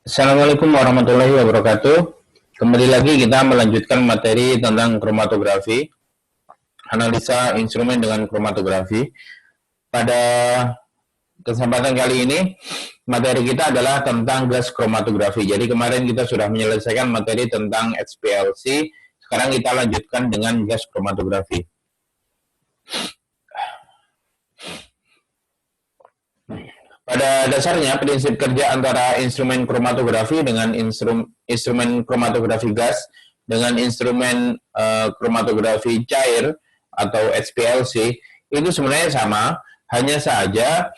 Assalamualaikum warahmatullahi wabarakatuh. Kembali lagi kita melanjutkan materi tentang kromatografi, analisa instrumen dengan kromatografi. Pada kesempatan kali ini, materi kita adalah tentang gas kromatografi. Jadi kemarin kita sudah menyelesaikan materi tentang HPLC, sekarang kita lanjutkan dengan gas kromatografi. Pada dasarnya, prinsip kerja antara instrumen kromatografi dengan instrumen kromatografi gas dengan instrumen kromatografi cair atau HPLC itu sebenarnya sama, hanya saja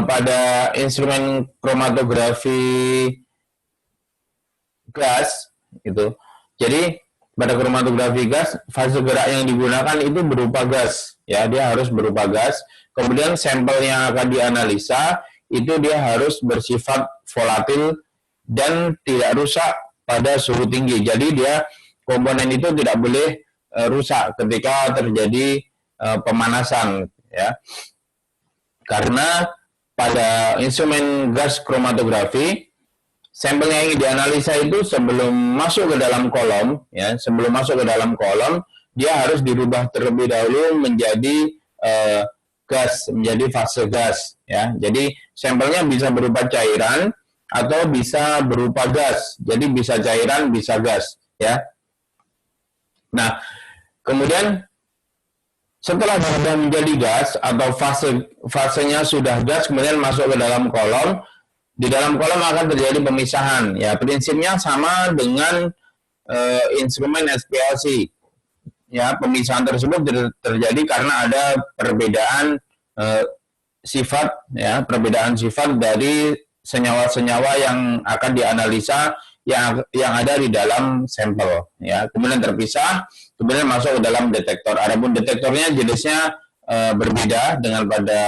pada instrumen kromatografi gas itu, jadi pada kromatografi gas fase gerak yang digunakan itu berupa gas, ya, dia harus berupa gas. Kemudian sampel yang akan dianalisa itu dia harus bersifat volatil dan tidak rusak pada suhu tinggi. Jadi dia komponen itu tidak boleh rusak ketika terjadi pemanasan, ya. Karena pada instrumen gas kromatografi sampel yang dianalisa itu sebelum masuk ke dalam kolom, ya, sebelum masuk ke dalam kolom dia harus dirubah terlebih dahulu menjadi gas, menjadi fase gas, ya. Jadi sampelnya bisa berupa cairan atau bisa berupa gas. Jadi bisa cairan, bisa gas, ya. Nah, kemudian setelah sudah menjadi gas atau fasenya sudah gas kemudian masuk ke dalam kolom, di dalam kolom akan terjadi pemisahan, ya. Prinsipnya sama dengan instrumen HPLC. Ya, pemisahan tersebut terjadi karena ada perbedaan sifat, ya, perbedaan sifat dari senyawa-senyawa yang akan dianalisa yang ada di dalam sampel, ya. Kemudian terpisah, kemudian masuk ke dalam detektor. Adapun detektornya jenisnya berbeda dengan pada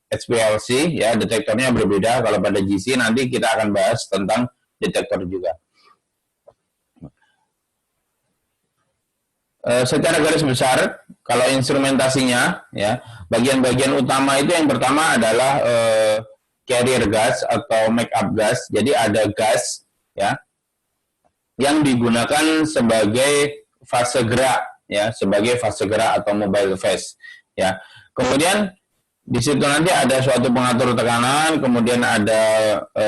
HPLC, ya, detektornya berbeda. Kalau pada GC nanti kita akan bahas tentang detektor juga. Secara garis besar, kalau instrumentasinya, ya, bagian-bagian utama itu yang pertama adalah carrier gas atau make up gas. Jadi ada gas, ya, yang digunakan sebagai fase gerak, ya, sebagai fase gerak atau mobile phase, ya. Kemudian di situ nanti ada suatu pengatur tekanan, kemudian ada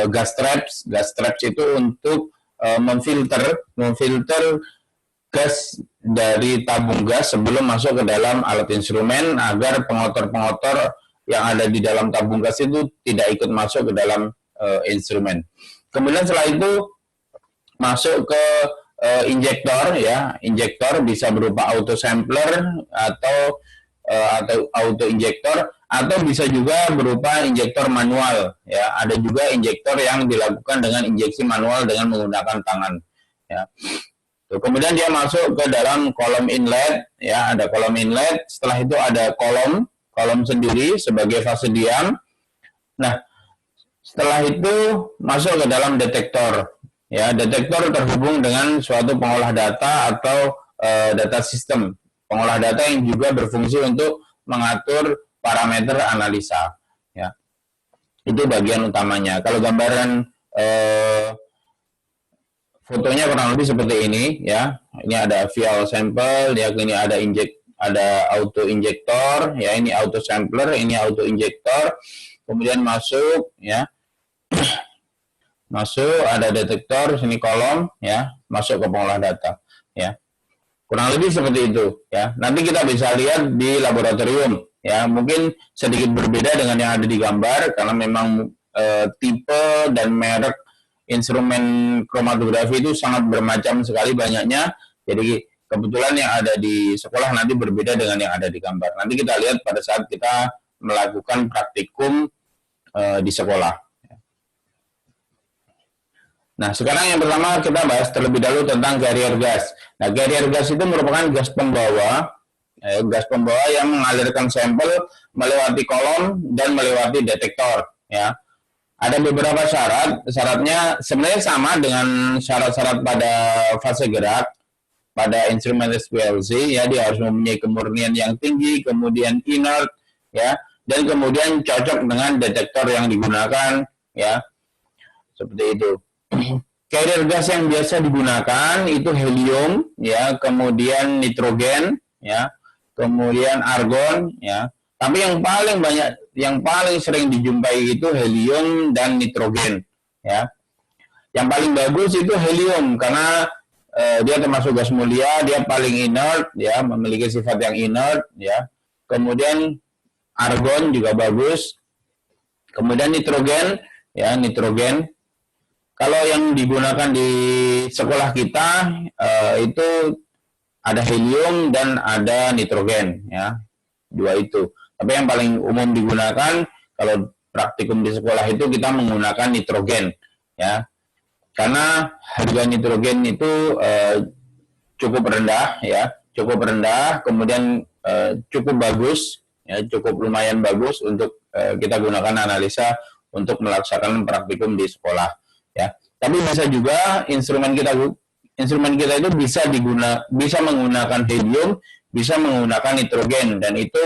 gas traps. Gas traps itu untuk memfilter gas dari tabung gas sebelum masuk ke dalam alat instrumen agar pengotor-pengotor yang ada di dalam tabung gas itu tidak ikut masuk ke dalam instrumen. Kemudian setelah itu masuk ke injektor, ya. Injektor bisa berupa auto sampler atau auto injektor atau bisa juga berupa injektor manual, ya. Ada juga injektor yang dilakukan dengan injeksi manual dengan menggunakan tangan, ya. Kemudian dia masuk ke dalam kolom inlet, ya, ada kolom inlet. Setelah itu ada kolom sendiri sebagai fase diam. Nah, setelah itu masuk ke dalam detektor, ya. Detektor terhubung dengan suatu pengolah data atau data sistem, pengolah data yang juga berfungsi untuk mengatur parameter analisa, ya. Itu bagian utamanya. Kalau gambaran fotonya kurang lebih seperti ini, ya. Ini ada vial sampel, ya, ini ada auto injektor, ya, ini auto sampler, ini auto injektor. Kemudian masuk, ya. Masuk ada detektor, sini kolom, ya, masuk ke pengolah data, ya. Kurang lebih seperti itu, ya. Nanti kita bisa lihat di laboratorium, ya. Mungkin sedikit berbeda dengan yang ada di gambar karena memang tipe dan merek instrumen kromatografi itu sangat bermacam sekali banyaknya. Jadi kebetulan yang ada di sekolah nanti berbeda dengan yang ada di gambar. Nanti kita lihat pada saat kita melakukan praktikum di sekolah. Nah, sekarang yang pertama kita bahas terlebih dahulu tentang carrier gas. Nah, carrier gas itu merupakan gas pembawa yang mengalirkan sampel melewati kolom dan melewati detektor, ya. Ada beberapa syaratnya sebenarnya sama dengan syarat-syarat pada fase gerak pada instrumen HPLC, ya. Dia harus mempunyai kemurnian yang tinggi, kemudian inert, ya, dan kemudian cocok dengan detektor yang digunakan, ya. Seperti itu. Carrier gas yang biasa digunakan itu helium, ya, kemudian nitrogen, ya, kemudian argon, ya. Tapi yang paling banyak, yang paling sering dijumpai itu helium dan nitrogen, ya. Yang paling bagus itu helium karena dia termasuk gas mulia, dia paling inert, ya, memiliki sifat yang inert, ya. Kemudian argon juga bagus. Kemudian nitrogen, ya, nitrogen. Kalau yang digunakan di sekolah kita itu ada helium dan ada nitrogen, ya, dua itu. Tapi yang paling umum digunakan kalau praktikum di sekolah itu kita menggunakan nitrogen, ya. Karena harga nitrogen itu cukup rendah, ya, cukup rendah, kemudian cukup bagus, ya, cukup lumayan bagus untuk kita gunakan analisa untuk melaksanakan praktikum di sekolah, ya. Tapi bisa juga instrumen kita itu bisa menggunakan helium, bisa menggunakan nitrogen, dan itu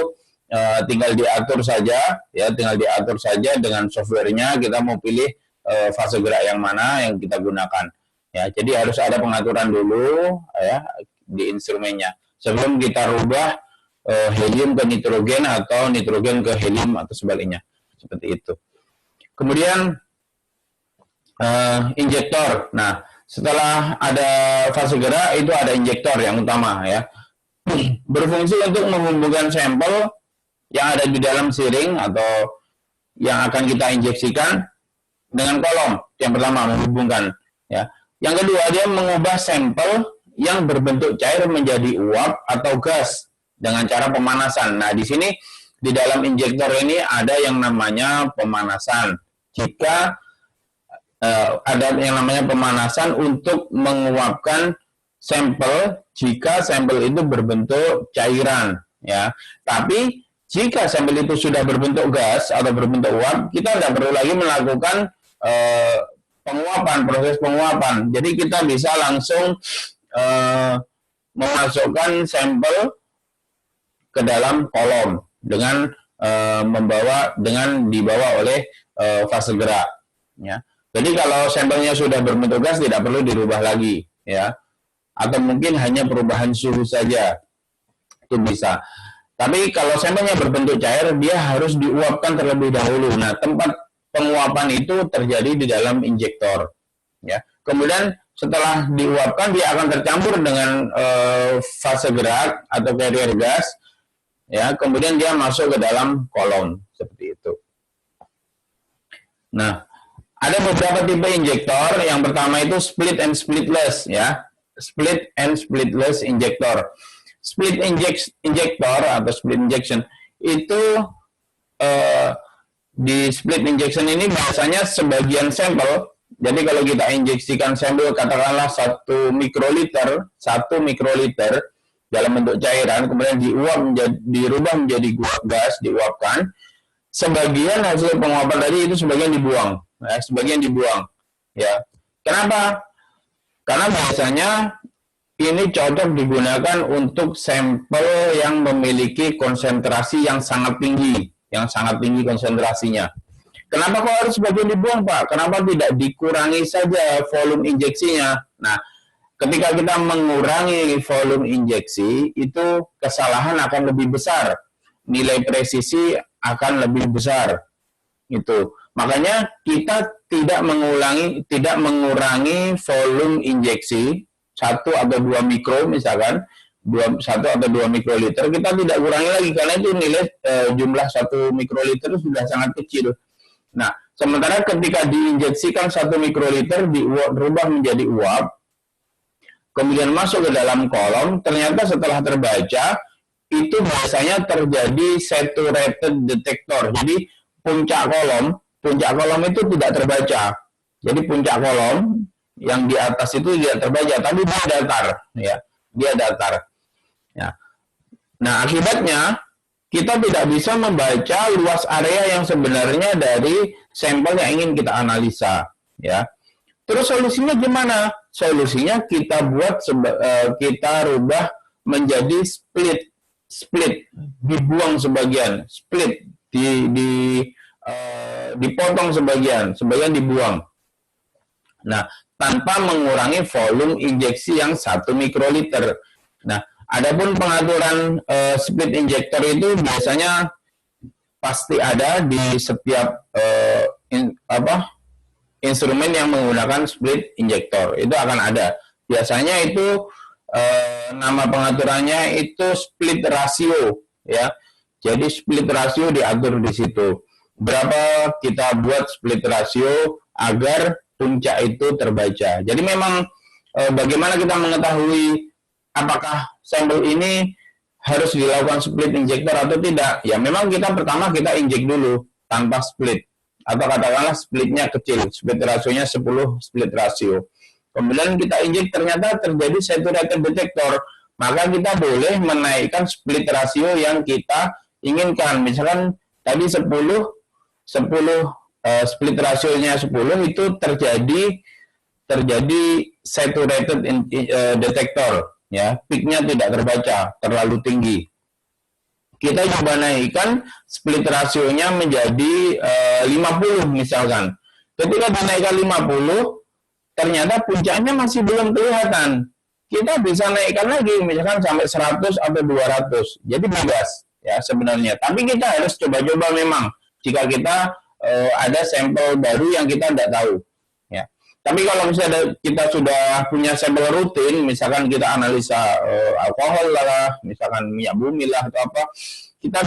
tinggal diatur saja, ya, tinggal diatur saja dengan softwarenya kita mau pilih fase gerak yang mana yang kita gunakan, ya. Jadi harus ada pengaturan dulu, ya, di instrumennya sebelum kita rubah helium ke nitrogen atau nitrogen ke helium atau sebaliknya, seperti itu. Kemudian injektor. Nah, setelah ada fase gerak itu ada injektor yang utama, ya, berfungsi untuk menghubungkan sampel yang ada di dalam siring atau yang akan kita injeksikan dengan kolom. Yang pertama menghubungkan, ya. Yang kedua dia mengubah sampel yang berbentuk cair menjadi uap atau gas dengan cara pemanasan. Nah, di sini di dalam injektor ini ada yang namanya pemanasan. Jika ada yang namanya pemanasan untuk menguapkan sampel jika sampel itu berbentuk cairan, ya. Tapi jika sampel itu sudah berbentuk gas atau berbentuk uap, kita tidak perlu lagi melakukan penguapan, proses penguapan. Jadi kita bisa langsung memasukkan sampel ke dalam kolom dengan dibawa oleh fase gerak, ya. Jadi kalau sampelnya sudah berbentuk gas tidak perlu dirubah lagi, ya. Atau mungkin hanya perubahan suhu saja, itu bisa. Tapi kalau sampelnya berbentuk cair, dia harus diuapkan terlebih dahulu. Nah, tempat penguapan itu terjadi di dalam injektor, ya. Kemudian setelah diuapkan dia akan tercampur dengan fase gerak atau carrier gas, ya. Kemudian dia masuk ke dalam kolom seperti itu. Nah, ada beberapa tipe injektor. Yang pertama itu split and splitless, ya. Split and splitless injektor. Split injektor atau split injection itu di split injection ini biasanya sebagian sampel. Jadi kalau kita injeksikan sampel katakanlah 1 mikroliter dalam bentuk cairan, kemudian dirubah menjadi gas, diuapkan, sebagian hasil penguapan tadi itu sebagian dibuang, ya, sebagian dibuang, ya. Kenapa? Karena biasanya ini cocok digunakan untuk sampel yang memiliki konsentrasi yang sangat tinggi konsentrasinya. Kenapa kok harus sebagian dibuang, Pak? Kenapa tidak dikurangi saja volume injeksinya? Nah, ketika kita mengurangi volume injeksi, itu kesalahan akan lebih besar. Nilai presisi akan lebih besar. Itu. Makanya kita tidak mengurangi volume injeksi 1 atau 2 mikro misalkan, 1 atau 2 mikroliter, kita tidak kurangi lagi karena itu nilai jumlah 1 mikroliter sudah sangat kecil. Nah, sementara ketika diinjeksikan 1 mikroliter dirubah menjadi uap, kemudian masuk ke dalam kolom, ternyata setelah terbaca itu biasanya terjadi saturated detector. Jadi puncak kolom itu tidak terbaca. Jadi puncak kolom yang di atas itu tidak terbaca, tapi dia datar, ya. Dia datar. Ya. Nah, akibatnya kita tidak bisa membaca luas area yang sebenarnya dari sampel yang ingin kita analisa, ya. Terus solusinya gimana? Solusinya kita rubah menjadi split, dibuang sebagian, split, dipotong sebagian dibuang. Nah, tanpa mengurangi volume injeksi yang 1 mikroliter. Nah, adapun pengaturan split injector itu biasanya pasti ada di setiap instrumen yang menggunakan split injector. Itu akan ada. Biasanya itu nama pengaturannya itu split ratio, ya. Jadi split ratio diatur di situ. Berapa kita buat split ratio agar puncak itu terbaca. Jadi memang bagaimana kita mengetahui apakah sampel ini harus dilakukan split injector atau tidak? Ya memang pertama kita injek dulu tanpa split. Atau katakanlah splitnya kecil, split rasionya 10 split rasio. Kemudian kita injek ternyata terjadi saturated detector, maka kita boleh menaikkan split rasio yang kita inginkan. Misalkan tadi 10 split rasionya 10 itu terjadi saturated detector, ya, peaknya tidak terbaca, terlalu tinggi. Kita coba naikkan split rasionya menjadi 50 misalkan. Ketika dinaikkan 50, ternyata puncaknya masih belum kelihatan. Kita bisa naikkan lagi misalkan sampai 100 atau 200. Jadi bebas ya sebenarnya. Tapi kita harus coba-coba memang jika kita ada sampel baru yang kita tidak tahu. Ya. Tapi kalau misalnya kita sudah punya sampel rutin, misalkan kita analisa alkohol lah, misalkan minyak bumi lah atau apa, kita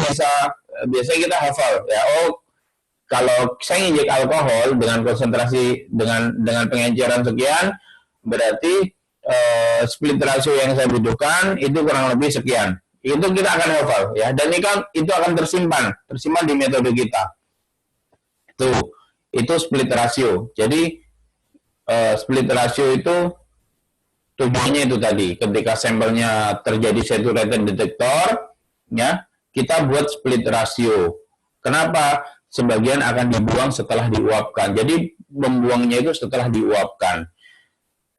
biasanya kita hafal ya. Oh, kalau saya injek alkohol dengan konsentrasi dengan pengenceran sekian, berarti split ratio yang saya butuhkan itu kurang lebih sekian. Itu kita akan hafal ya, dan itu akan tersimpan di metode kita. Itu split ratio. Jadi split ratio itu tujuannya itu tadi, ketika sampelnya terjadi saturated detector, ya kita buat split ratio. Kenapa? Sebagian akan dibuang setelah diuapkan. Jadi membuangnya itu setelah diuapkan.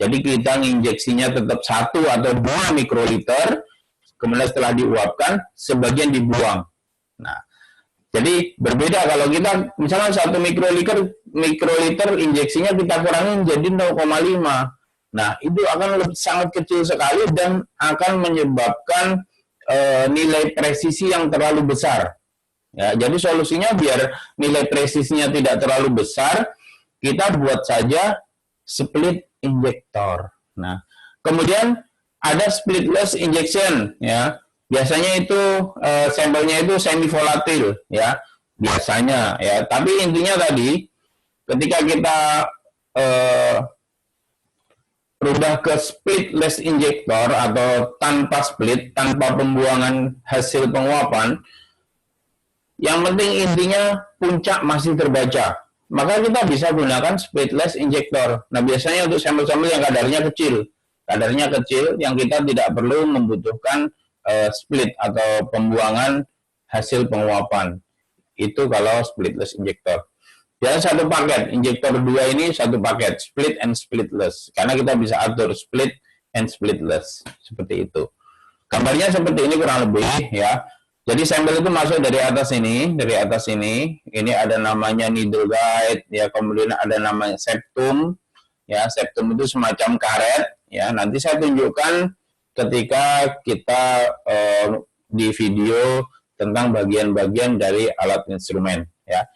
Jadi kita injeksinya tetap 1 atau 2 mikroliter, kemudian setelah diuapkan, sebagian dibuang. Nah, jadi berbeda kalau kita misalnya 1 mikroliter injeksinya kita kurangin jadi 0,5. Nah, itu akan sangat kecil sekali dan akan menyebabkan nilai presisi yang terlalu besar. Ya, jadi solusinya biar nilai presisinya tidak terlalu besar, kita buat saja split injector. Nah, kemudian ada splitless injection, ya. Biasanya itu sampelnya itu semi volatil, ya. Biasanya, ya. Tapi intinya tadi, ketika kita berubah ke splitless injector atau tanpa split, tanpa pembuangan hasil penguapan, yang penting intinya puncak masih terbaca. Maka kita bisa gunakan splitless injector. Nah, biasanya untuk sampel-sampel yang kadarnya kecil yang kita tidak perlu membutuhkan split atau pembuangan hasil penguapan. Itu kalau splitless injector. Dan satu paket, injektor 2 ini satu paket, split and splitless. Karena kita bisa atur split and splitless. Seperti itu. Gambarnya seperti ini kurang lebih, ya. Jadi sampel itu masuk dari atas ini. Ini ada namanya needle guide, ya. Kemudian ada namanya septum. Ya, septum itu semacam karet, ya. Nanti saya tunjukkan ketika kita di video tentang bagian-bagian dari alat instrumen, ya.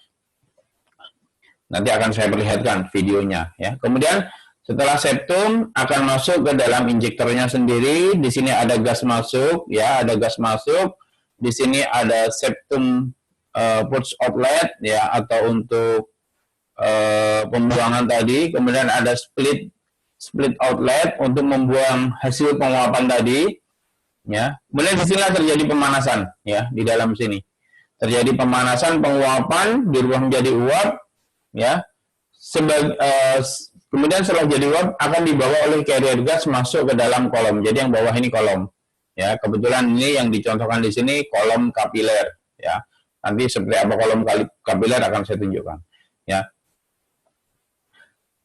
Nanti akan saya perlihatkan videonya, ya. Kemudian setelah septum akan masuk ke dalam injektornya sendiri. Di sini ada gas masuk, ya, ada gas masuk. Di sini ada septum purge outlet, ya, atau untuk pembuangan tadi. Kemudian ada split outlet untuk membuang hasil penguapan tadi, ya. Kemudian di sini terjadi pemanasan, ya, di dalam sini terjadi pemanasan, penguapan dirubah menjadi uap, ya. Kemudian setelah jadi uap akan dibawa oleh carrier gas masuk ke dalam kolom. Jadi yang bawah ini kolom. Ya, kebetulan ini yang dicontohkan di sini kolom kapiler, ya. Nanti seperti apa kolom kapiler akan saya tunjukkan, ya.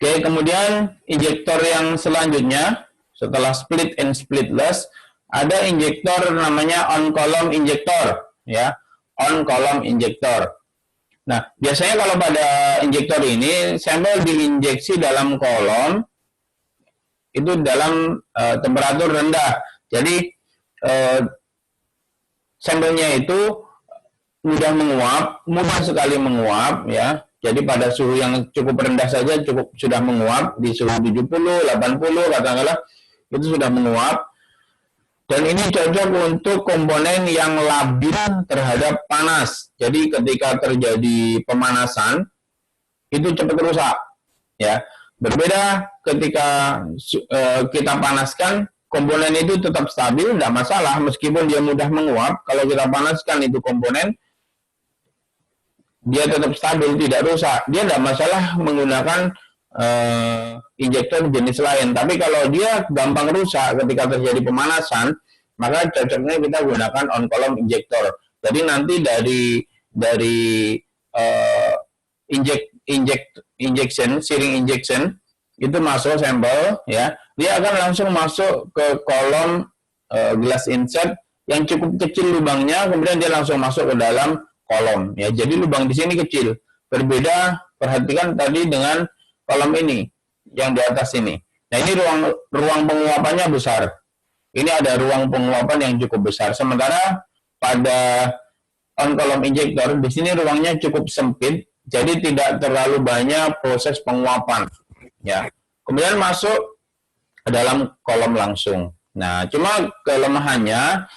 Oke, kemudian injektor yang selanjutnya setelah split and splitless ada injektor namanya on column injektor, ya. On column injektor. Nah, biasanya kalau pada injektor ini, sampel diinjeksi dalam kolom itu dalam temperatur rendah. Jadi uh, sampelnya itu mudah sekali menguap ya. Jadi pada suhu yang cukup rendah saja cukup sudah menguap di suhu 70, 80 katakanlah itu sudah menguap. Dan ini cocok untuk komponen yang labil terhadap panas. Jadi ketika terjadi pemanasan itu cepat rusak ya. Berbeda ketika kita panaskan, komponen itu tetap stabil, tidak masalah meskipun dia mudah menguap. Kalau kita panaskan itu komponen, dia tetap stabil, tidak rusak. Dia tidak masalah menggunakan injektor jenis lain. Tapi kalau dia gampang rusak ketika terjadi pemanasan, maka cocoknya kita gunakan on column injektor. Jadi nanti dari searing injection itu masuk sampel ya, dia akan langsung masuk ke kolom glass insert yang cukup kecil lubangnya, kemudian dia langsung masuk ke dalam kolom ya. Jadi lubang di sini kecil. Berbeda, perhatikan tadi dengan kolom ini yang di atas ini. Nah, ini ruang penguapannya besar. Ini ada ruang penguapan yang cukup besar. Sementara pada on column injektor di sini ruangnya cukup sempit, jadi tidak terlalu banyak proses penguapan ya. Kemudian masuk ke dalam kolom langsung. Nah, cuma kelemahannya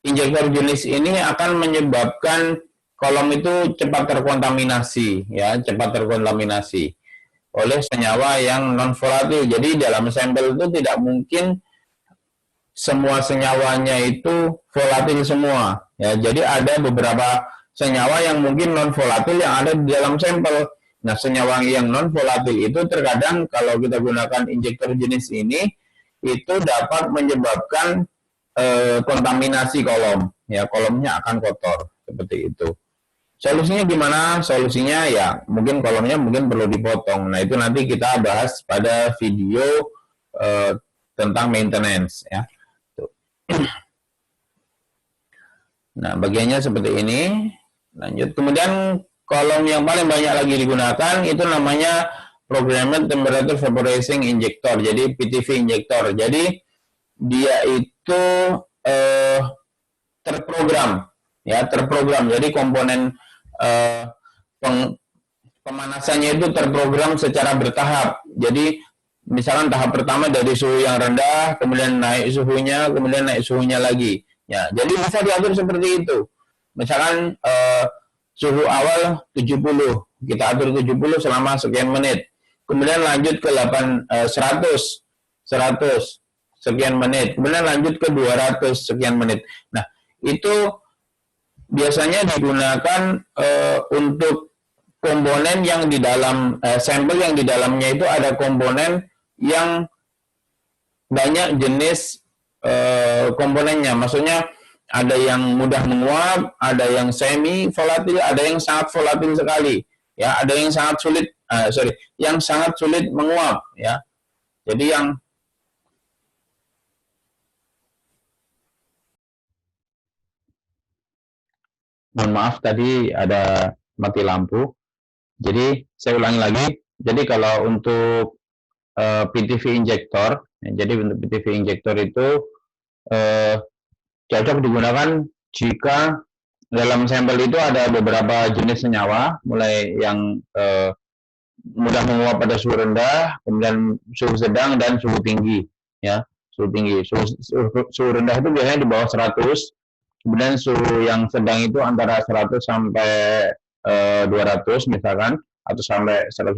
injektor jenis ini akan menyebabkan kolom itu cepat terkontaminasi ya, cepat terkontaminasi oleh senyawa yang non volatil. Jadi dalam sampel itu tidak mungkin semua senyawanya itu volatil semua ya. Jadi ada beberapa senyawa yang mungkin non volatil yang ada di dalam sampel. Nah, senyawa yang non volatil itu terkadang kalau kita gunakan injektor jenis ini itu dapat menyebabkan kontaminasi kolom ya, kolomnya akan kotor seperti itu. Solusinya gimana? Solusinya ya mungkin kolomnya mungkin perlu dipotong. Nah, itu nanti kita bahas pada video tentang maintenance ya. Nah, bagiannya seperti ini. Lanjut. Kemudian kolom yang paling banyak lagi digunakan itu namanya Programmed Temperature Vaporizing Injector. Jadi PTV injector. Jadi dia itu terprogram ya, terprogram. Jadi komponen pemanasannya itu terprogram secara bertahap. Jadi misalkan tahap pertama dari suhu yang rendah, kemudian naik suhunya lagi. Ya, jadi bisa diatur seperti itu. Misalkan suhu awal 70, kita atur 70 selama sekian menit. Kemudian lanjut ke 100 sekian menit. Kemudian lanjut ke 200 sekian menit. Nah, itu biasanya digunakan untuk komponen yang di dalam sampel yang di dalamnya itu ada komponen yang banyak jenis komponennya. Maksudnya ada yang mudah menguap, ada yang semi volatil, ada yang sangat volatil sekali. Ya, ada yang sangat sulit menguap. Ya, jadi yang mohon maaf tadi ada mati lampu. Jadi saya ulangi lagi. Jadi kalau untuk PTV injektor, jadi untuk PTV injektor itu cocok digunakan jika dalam sampel itu ada beberapa jenis senyawa, mulai yang mudah menguap pada suhu rendah, kemudian suhu sedang dan suhu tinggi. Ya, suhu tinggi. Suhu rendah itu biasanya di bawah 100. Kemudian suhu yang sedang itu antara 100 sampai 200 misalkan, atau sampai 150.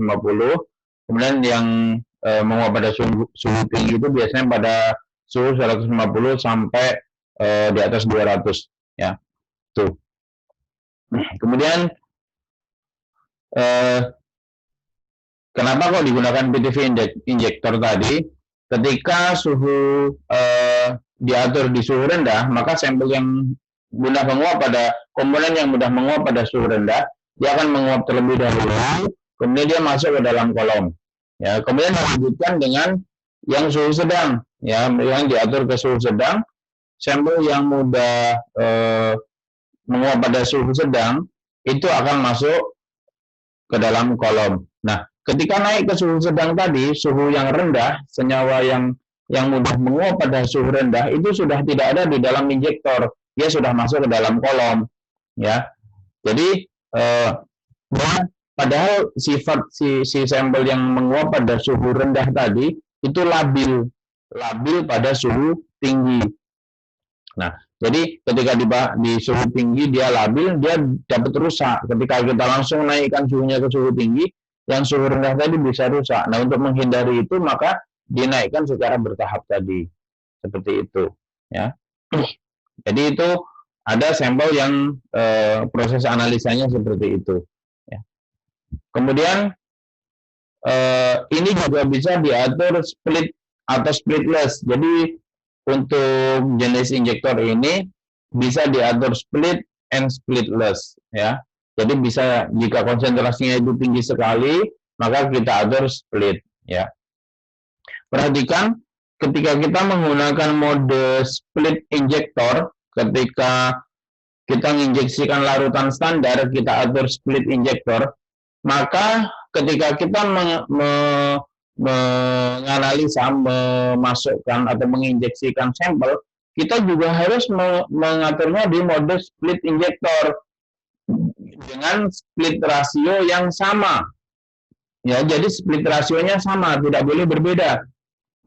Kemudian yang menguap pada suhu tinggi itu biasanya pada suhu 150 sampai di atas 200 ya. Tuh. Kemudian kenapa kok digunakan PTV injektor tadi? Ketika suhu diatur di suhu rendah, maka sampel yang mudah menguap pada komponen yang mudah menguap pada suhu rendah, dia akan menguap terlebih dahulu, kemudian dia masuk ke dalam kolom. Ya, kemudian dilanjutkan dengan yang suhu sedang, ya, yang diatur ke suhu sedang. Sampel yang mudah menguap pada suhu sedang itu akan masuk ke dalam kolom. Nah, ketika naik ke suhu sedang tadi, suhu yang rendah, senyawa yang mudah menguap pada suhu rendah itu sudah tidak ada di dalam injektor, dia sudah masuk ke dalam kolom, ya. Jadi padahal sifat si sampel yang menguap pada suhu rendah tadi itu labil pada suhu tinggi. Nah, jadi ketika di suhu tinggi dia labil, dia dapat rusak. Ketika kita langsung naikkan suhunya ke suhu tinggi, yang suhu rendah tadi bisa rusak. Nah, untuk menghindari itu maka dinaikkan secara bertahap tadi. Seperti itu, ya. Jadi itu ada sampel yang proses analisanya seperti itu, ya. Kemudian ini juga bisa diatur split atau splitless. Jadi untuk jenis injektor ini bisa diatur split and splitless, ya. Jadi bisa jika konsentrasinya itu tinggi sekali, maka kita atur split, ya. Perhatikan ketika kita menggunakan mode split injektor, ketika kita menginjeksikan larutan standar, kita atur split injektor, maka ketika kita menganalisa, memasukkan atau menginjeksikan sampel, kita juga harus mengaturnya di mode split injektor dengan split rasio yang sama. Ya, jadi split rasionya sama, tidak boleh berbeda.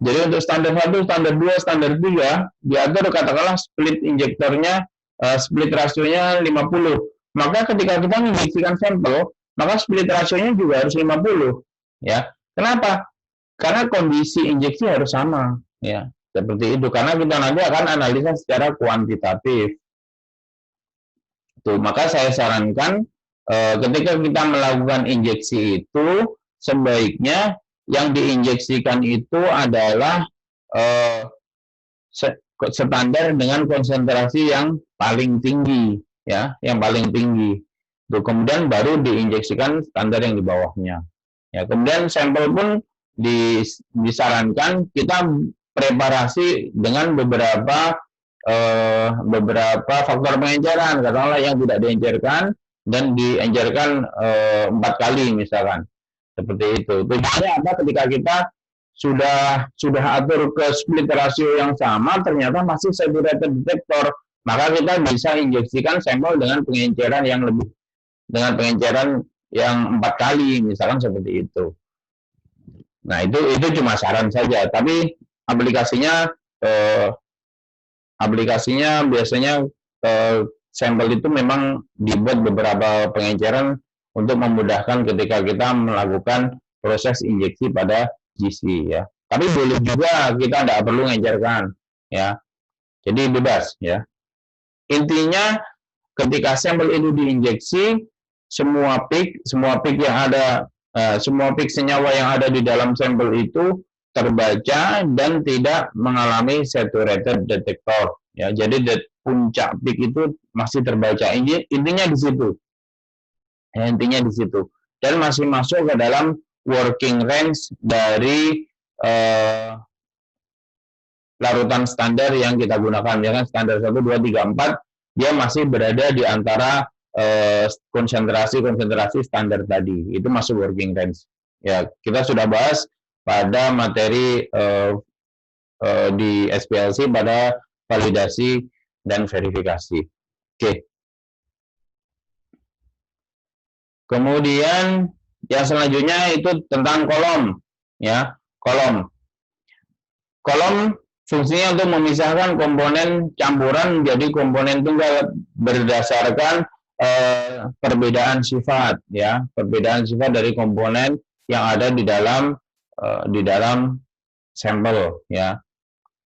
Jadi untuk standar 1, standar 2, standar 3 diatur katakanlah split injektornya, split rasionya 50. Maka ketika kita menginjeksikan sampel, maka split rasionya juga harus 50. Ya, kenapa? Karena kondisi injeksi harus sama, ya, seperti itu. Karena kita nanti akan analisa secara kuantitatif. Tuh, maka saya sarankan ketika kita melakukan injeksi itu sebaiknya yang diinjeksikan itu adalah standar dengan konsentrasi yang paling tinggi, ya, yang paling tinggi. Tuh, kemudian baru diinjeksikan standar yang di bawahnya. Ya, kemudian sampel pun disarankan kita preparasi dengan beberapa faktor pengenceran, katakanlah yang tidak diencerkan dan diencerkan 4 kali misalkan, seperti itu. Tujuannya apa? Ketika kita sudah atur ke split rasio yang sama, ternyata masih saturated detector, maka kita bisa injeksikan sampel dengan pengenceran yang lebih, dengan pengenceran yang 4 kali misalkan, seperti itu. Nah, itu cuma saran saja, tapi aplikasinya biasanya sampel itu memang dibuat beberapa pengenceran untuk memudahkan ketika kita melakukan proses injeksi pada GC, ya. Tapi boleh juga kita tidak perlu mengencerkan, ya. Jadi bebas, ya. Intinya ketika sampel itu diinjeksi, semua peak yang ada, semua peak senyawa yang ada di dalam sampel itu terbaca dan tidak mengalami saturated detector, ya. Jadi puncak peak itu masih terbaca. Intinya di situ, ya, intinya di situ, dan masih masuk ke dalam working range dari larutan standar yang kita gunakan, ya kan, standar 1, 2, 3, 4 dia masih berada di antara konsentrasi standar tadi, itu masuk working range. Ya, kita sudah bahas pada materi di SPLC pada validasi dan verifikasi. Oke. Kemudian yang selanjutnya itu tentang kolom, ya. Kolom fungsinya untuk memisahkan komponen campuran menjadi komponen tunggal berdasarkan perbedaan sifat, ya, perbedaan sifat dari komponen yang ada di dalam sampel, ya.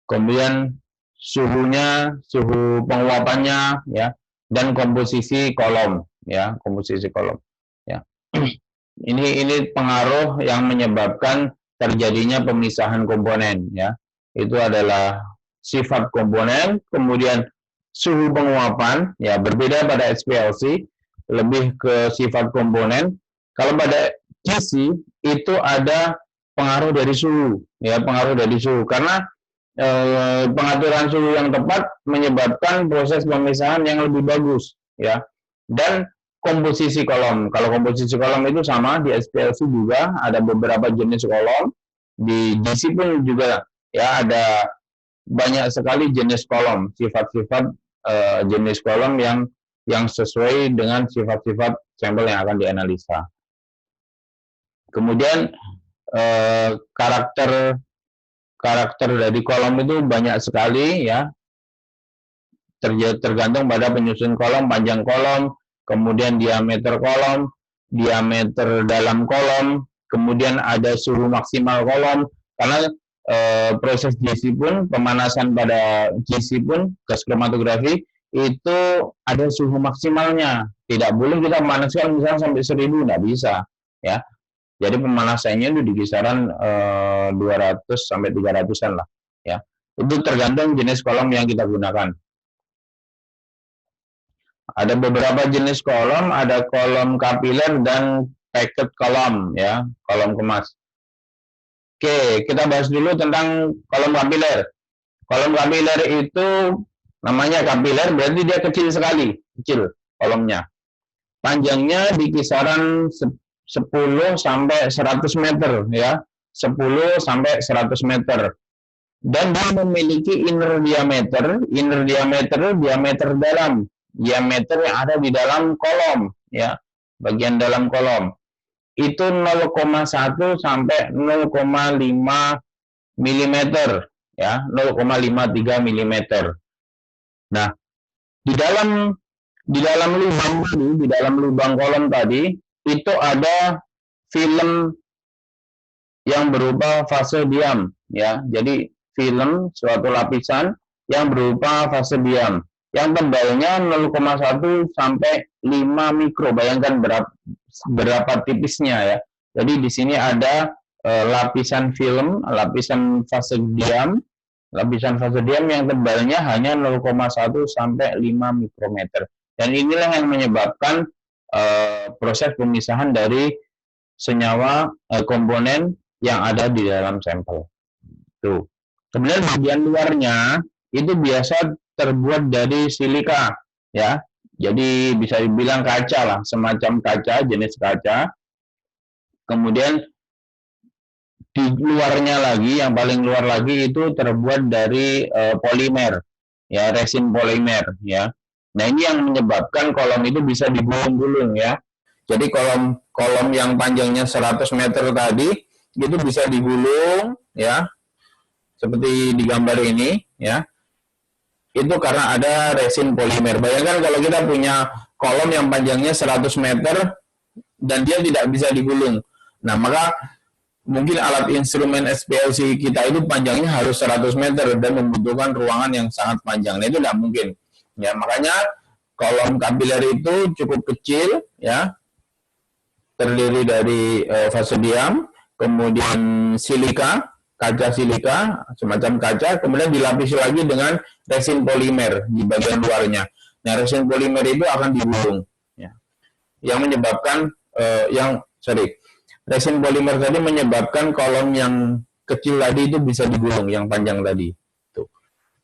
Kemudian suhunya, suhu penguapannya, ya, dan komposisi kolom, ya, komposisi kolom, ya. Ini pengaruh yang menyebabkan terjadinya pemisahan komponen, ya. Itu adalah sifat komponen, kemudian suhu penguapan, ya, berbeda pada SPLC, lebih ke sifat komponen. Kalau pada GC itu ada pengaruh dari suhu, ya, pengaruh dari suhu, karena pengaturan suhu yang tepat menyebabkan proses pemisahan yang lebih bagus, ya. Dan komposisi kolom. Kalau komposisi kolom itu sama di SPLC juga ada beberapa jenis kolom. Di DC pun juga ya ada banyak sekali jenis kolom, sifat-sifat jenis kolom yang sesuai dengan sifat-sifat sampel yang akan dianalisa. Kemudian karakter dari kolom itu banyak sekali ya, tergantung pada penyusun kolom, panjang kolom, kemudian diameter kolom, diameter dalam kolom, kemudian ada suhu maksimal kolom, karena proses GC pun, pemanasan pada GC pun, gas kromatografi, itu ada suhu maksimalnya. Tidak boleh kita memanaskan misalnya sampai 1000, nggak bisa. Ya. Jadi pemanasannya itu di kisaran 200 sampai 300-an lah. Ya. Itu tergantung jenis kolom yang kita gunakan. Ada beberapa jenis kolom, ada kolom kapiler dan packet kolom, ya, kolom kemas. Oke, kita bahas dulu tentang kolom kapiler. Kolom kapiler itu namanya kapiler, berarti dia kecil sekali, kecil kolomnya. Panjangnya di kisaran 10 sampai 100 meter, ya, 10 sampai 100 meter. Dan dia memiliki inner diameter diameter dalam, diameter yang ada di dalam kolom, ya, bagian dalam kolom. Itu 0,1 sampai 0,5 mm, ya, 0,53 mm. Nah, di dalam lubang kolom tadi itu ada film yang berupa fase diam, ya. Jadi film suatu lapisan yang berupa fase diam yang tebalnya 0,1 sampai 5 mikro. Bayangkan berapa tipisnya ya. Jadi di sini ada lapisan film, lapisan fase diam yang tebalnya hanya 0,1 sampai 5 mikrometer. Dan inilah yang menyebabkan proses pemisahan dari senyawa komponen yang ada di dalam sampel. Tuh. Kemudian bagian luarnya itu biasa terbuat dari silika, ya. Jadi bisa dibilang kaca lah, semacam kaca, jenis kaca. Kemudian di luarnya lagi, yang paling luar lagi itu terbuat dari polimer, ya, resin polimer, ya. Nah, ini yang menyebabkan kolom itu bisa digulung-gulung, ya. Jadi kolom yang panjangnya 100 meter tadi itu bisa digulung, ya, seperti di gambar ini, ya. Itu karena ada resin polimer. Bayangkan kalau kita punya kolom yang panjangnya 100 meter dan dia tidak bisa digulung. Nah, maka mungkin alat instrumen SPLC kita itu panjangnya harus 100 meter dan membutuhkan ruangan yang sangat panjang. Nah, itu tidak mungkin. Ya, makanya kolom kapiler itu cukup kecil, ya. Terdiri dari fase diam, kemudian silika, kaca silika, semacam kaca, kemudian dilapisi lagi dengan resin polimer di bagian luarnya. Nah, resin polimer itu akan digulung, ya. Yang menyebabkan resin polimer tadi menyebabkan kolom yang kecil tadi itu bisa digulung, yang panjang tadi, tuh,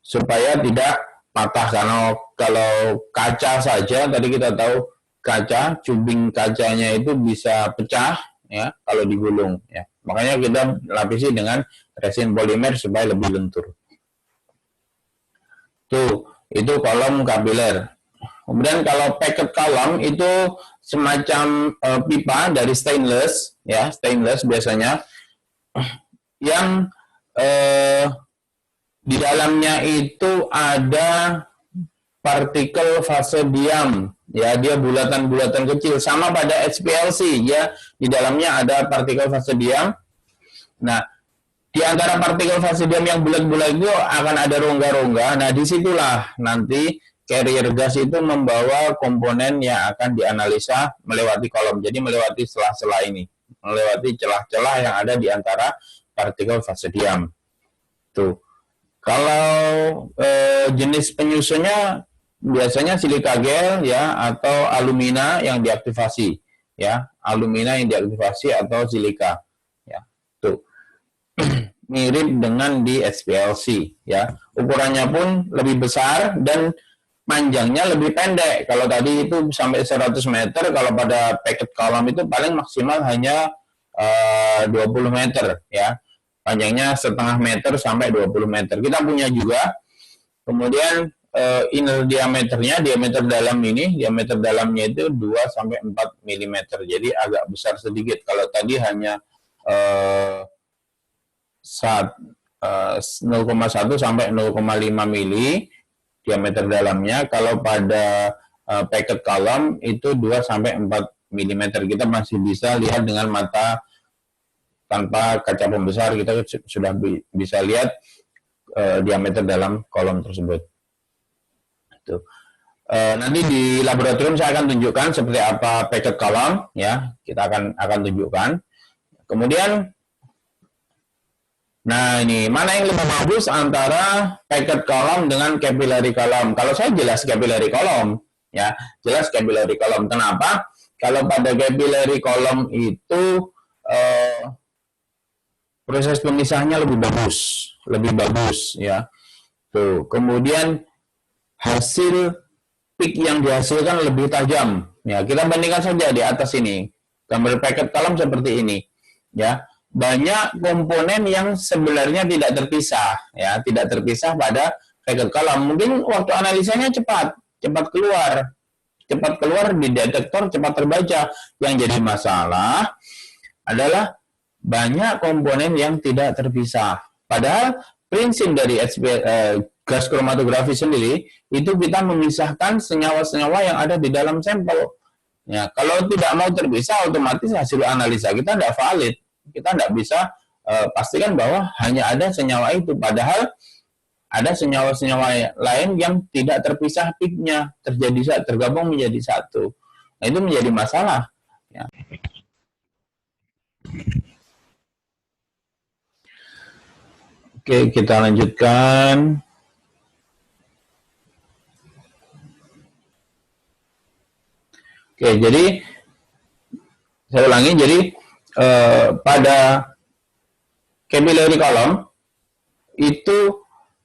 supaya tidak patah. Karena kalau kaca saja, tadi kita tahu kaca, cubing kacanya itu bisa pecah, ya, kalau digulung, ya. Makanya kita lapisi dengan resin polimer supaya lebih lentur. Tuh, itu kolom kapiler. Kemudian kalau packet kolom itu semacam pipa dari stainless, ya, stainless biasanya, yang di dalamnya itu ada partikel fase diam, ya, dia bulatan-bulatan kecil, sama pada SPLC, ya, di dalamnya ada partikel fase diam. Nah, di antara partikel fase diam yang bulat-bulat itu akan ada rongga-rongga. Nah, disitulah nanti carrier gas itu membawa komponen yang akan dianalisa melewati kolom. Jadi melewati celah-celah ini, melewati celah-celah yang ada di antara partikel fase diam. Tuh. Kalau jenis penyusunnya biasanya silika gel, ya, atau alumina yang diaktifasi, ya, alumina yang diaktifasi atau silika, ya. Tuh. Mirip dengan di SPLC, ya. Ukurannya pun lebih besar dan panjangnya lebih pendek. Kalau tadi itu sampai 100 meter, kalau pada packet column itu paling maksimal hanya 20 meter ya. Panjangnya setengah meter sampai 20 meter. Kita punya juga. Kemudian inner diameternya, diameter dalam ini, diameter dalamnya itu 2 sampai 4 mm. Jadi agak besar sedikit. Kalau tadi hanya 0,1 sampai 0,5 mili diameter dalamnya. Kalau pada packet column itu 2 sampai 4 mm. Kita masih bisa lihat dengan mata tanpa kaca pembesar, kita sudah bisa lihat diameter dalam kolom tersebut. Itu. Nanti di laboratorium saya akan tunjukkan seperti apa packet column ya, kita akan tunjukkan. Kemudian nah ini mana yang lebih bagus antara packet column dengan capillary column? Kalau saya jelas capillary column ya, jelas capillary column. Kenapa? Kalau pada capillary column itu proses pemisahnya lebih bagus ya. Tuh, kemudian hasil peak yang dihasilkan lebih tajam. Ya, kita bandingkan saja di atas ini. Gambar packet column seperti ini. Ya, banyak komponen yang sebenarnya tidak terpisah. Ya, tidak terpisah pada packet column. Mungkin waktu analisanya cepat keluar di detektor, cepat terbaca. Yang jadi masalah adalah banyak komponen yang tidak terpisah. Padahal prinsip dari gas kromatografi sendiri itu kita memisahkan senyawa-senyawa yang ada di dalam sampel. Ya, kalau tidak mau terpisah, otomatis hasil analisa kita tidak valid. Kita tidak bisa pastikan bahwa hanya ada senyawa itu. Padahal ada senyawa-senyawa lain yang tidak terpisah peaknya, tergabung menjadi satu. Nah, itu menjadi masalah. Ya. Oke, kita lanjutkan. Oke, jadi saya ulangi. Jadi pada capillary column itu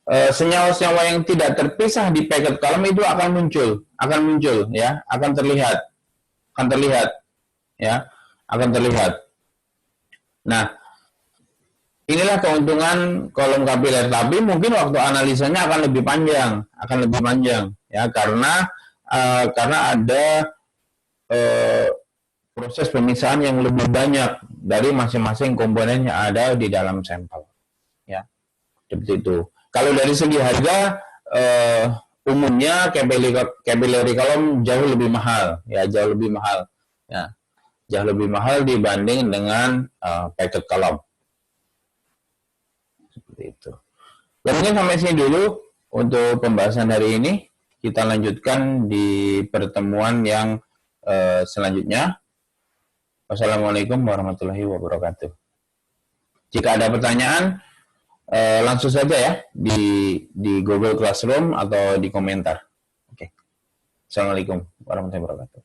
senyawa-senyawa yang tidak terpisah di packet column itu akan muncul ya, akan terlihat ya, akan terlihat. Nah, inilah keuntungan kolom kapiler, tapi mungkin waktu analisanya akan lebih panjang ya, karena ada proses pemisahan yang lebih banyak dari masing-masing komponen yang ada di dalam sampel ya, seperti itu. Kalau dari segi harga umumnya capillary column jauh lebih mahal ya, jauh lebih mahal dibanding dengan packet column. Itu. Dan mungkin sampai sini dulu untuk pembahasan hari ini. Kita lanjutkan di pertemuan yang selanjutnya. Wassalamualaikum warahmatullahi wabarakatuh. Jika ada pertanyaan, langsung saja ya di Google Classroom atau di komentar. Oke. Assalamualaikum warahmatullahi wabarakatuh.